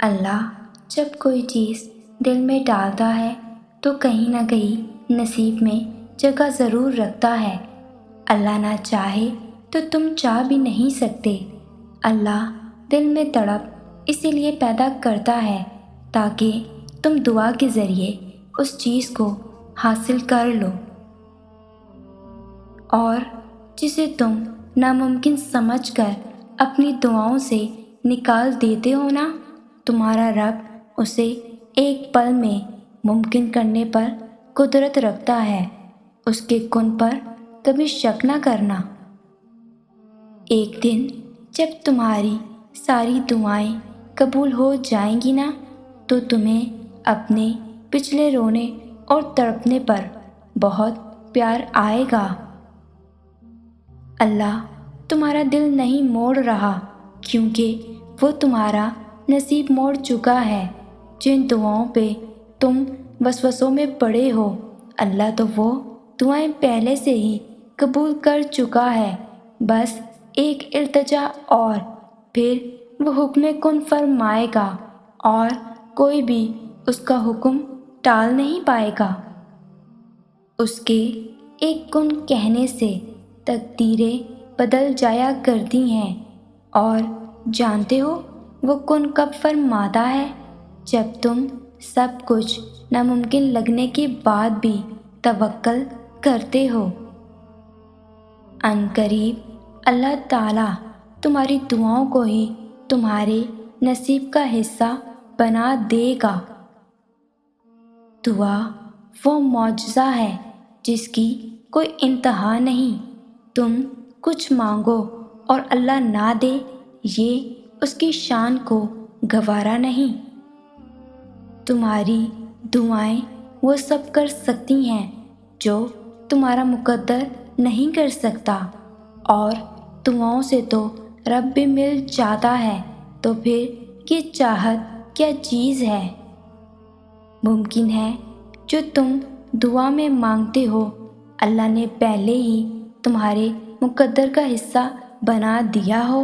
اللہ جب کوئی چیز دل میں ڈالتا ہے تو کہیں نہ کہیں نصیب میں جگہ ضرور رکھتا ہے۔ اللہ نہ چاہے تو تم چاہ بھی نہیں سکتے۔ اللہ دل میں تڑپ اسی لیے پیدا کرتا ہے تاکہ تم دعا کے ذریعے اس چیز کو حاصل کر لو، اور جسے تم ناممکن سمجھ کر اپنی دعاؤں سے نکال دیتے ہو نا، تمہارا رب اسے ایک پل میں ممکن کرنے پر قدرت رکھتا ہے۔ اس کے کن پر کبھی شک نہ کرنا۔ ایک دن جب تمہاری ساری دعائیں قبول ہو جائیں گی نا، تو تمہیں اپنے پچھلے رونے اور تڑپنے پر بہت پیار آئے گا۔ اللہ تمہارا دل نہیں موڑ رہا، کیونکہ وہ تمہارا نصیب موڑ چکا ہے۔ جن دعاؤں پہ تم وسوسوں میں پڑے ہو، اللہ تو وہ دعائیں پہلے سے ہی قبول کر چکا ہے۔ بس ایک التجا اور پھر وہ حکم کن فرمائے گا، اور کوئی بھی اس کا حکم ٹال نہیں پائے گا۔ اس کے ایک کن کہنے سے تقدیریں بدل جایا کرتی ہیں، اور جانتے ہو وہ کن کب فرماتا ہے؟ جب تم سب کچھ ناممکن لگنے کے بعد بھی توکل کرتے ہو۔ عنقریب اللہ تعالیٰ تمہاری دعاؤں کو ہی تمہارے نصیب کا حصہ بنا دے گا۔ دعا وہ معجزہ ہے جس کی کوئی انتہا نہیں۔ تم کچھ مانگو اور اللہ نہ دے، یہ اس کی شان کو گوارا نہیں۔ تمہاری دعائیں وہ سب کر سکتی ہیں جو تمہارا مقدر نہیں کر سکتا، اور دعاؤں سے تو رب بھی مل جاتا ہے، تو پھر یہ چاہت کیا چیز ہے؟ ممکن ہے جو تم دعا میں مانگتے ہو اللہ نے پہلے ہی تمہارے مقدر کا حصہ بنا دیا ہو،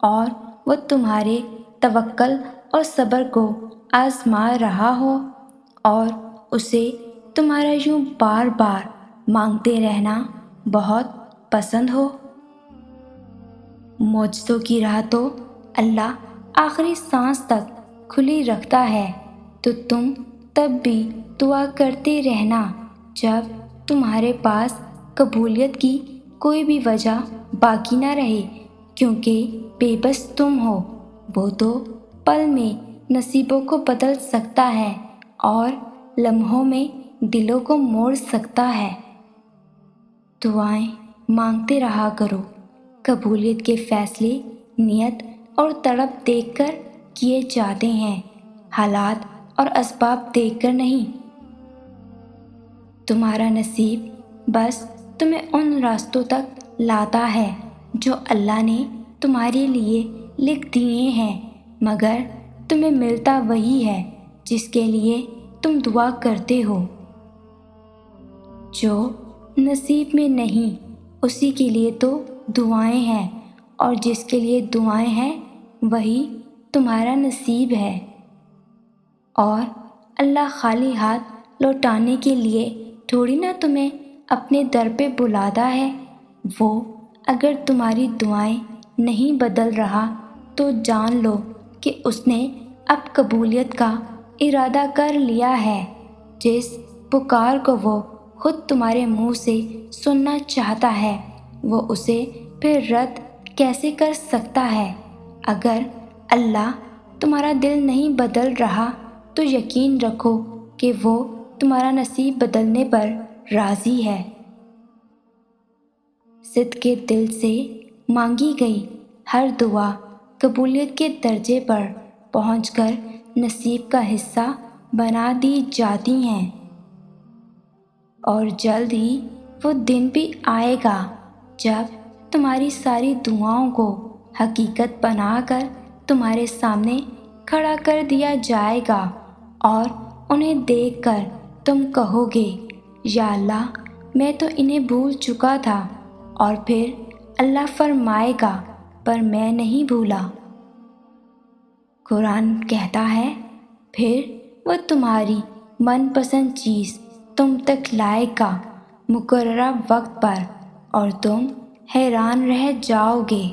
اور وہ تمہارے توکل اور صبر کو آزما رہا ہو، اور اسے تمہارا یوں بار بار مانگتے رہنا بہت پسند ہو۔ معجزوں کی راہ تو اللہ آخری سانس تک کھلی رکھتا ہے، تو تم تب بھی دعا کرتے رہنا جب تمہارے پاس قبولیت کی کوئی بھی وجہ باقی نہ رہے، کیونکہ بے بس تم ہو۔ وہ تو پل میں نصیبوں کو بدل سکتا ہے اور لمحوں میں دلوں کو موڑ سکتا ہے۔ دعائیں مانگتے رہا کرو۔ قبولیت کے فیصلے نیت اور تڑپ دیکھ کر کیے جاتے ہیں، حالات اور اسباب دیکھ کر نہیں۔ تمہارا نصیب بس تمہیں ان راستوں تک لاتا ہے جو اللہ نے تمہارے لیے لکھ دیے ہیں، مگر تمہیں ملتا وہی ہے جس کے لیے تم دعا کرتے ہو۔ جو نصیب میں نہیں اسی کے لیے تو دعائیں ہیں، اور جس کے لیے دعائیں ہیں وہی تمہارا نصیب ہے۔ اور اللہ خالی ہاتھ لوٹانے کے لیے تھوڑی نہ تمہیں اپنے در پہ بلاتا ہے۔ وہ اگر تمہاری دعائیں نہیں بدل رہا تو جان لو کہ اس نے اب قبولیت کا ارادہ کر لیا ہے۔ جس پکار کو وہ خود تمہارے منہ سے سننا چاہتا ہے، وہ اسے پھر رد کیسے کر سکتا ہے؟ اگر اللہ تمہارا دل نہیں بدل رہا تو یقین رکھو کہ وہ تمہارا نصیب بدلنے پر راضی ہے۔ صدق دل سے مانگی گئی ہر دعا قبولیت کے درجے پر پہنچ کر نصیب کا حصہ بنا دی جاتی ہیں، اور جلد ہی وہ دن بھی آئے گا جب تمہاری ساری دعاؤں کو حقیقت بنا کر تمہارے سامنے کھڑا کر دیا جائے گا، اور انہیں دیکھ کر تم کہو گے، یا اللہ میں تو انہیں بھول چکا تھا، اور پھر اللہ فرمائے گا، پر میں نہیں بھولا۔ قرآن کہتا ہے، پھر وہ تمہاری من پسند چیز تم تک لائے گا مقررہ وقت پر، اور تم حیران رہ جاؤ گے۔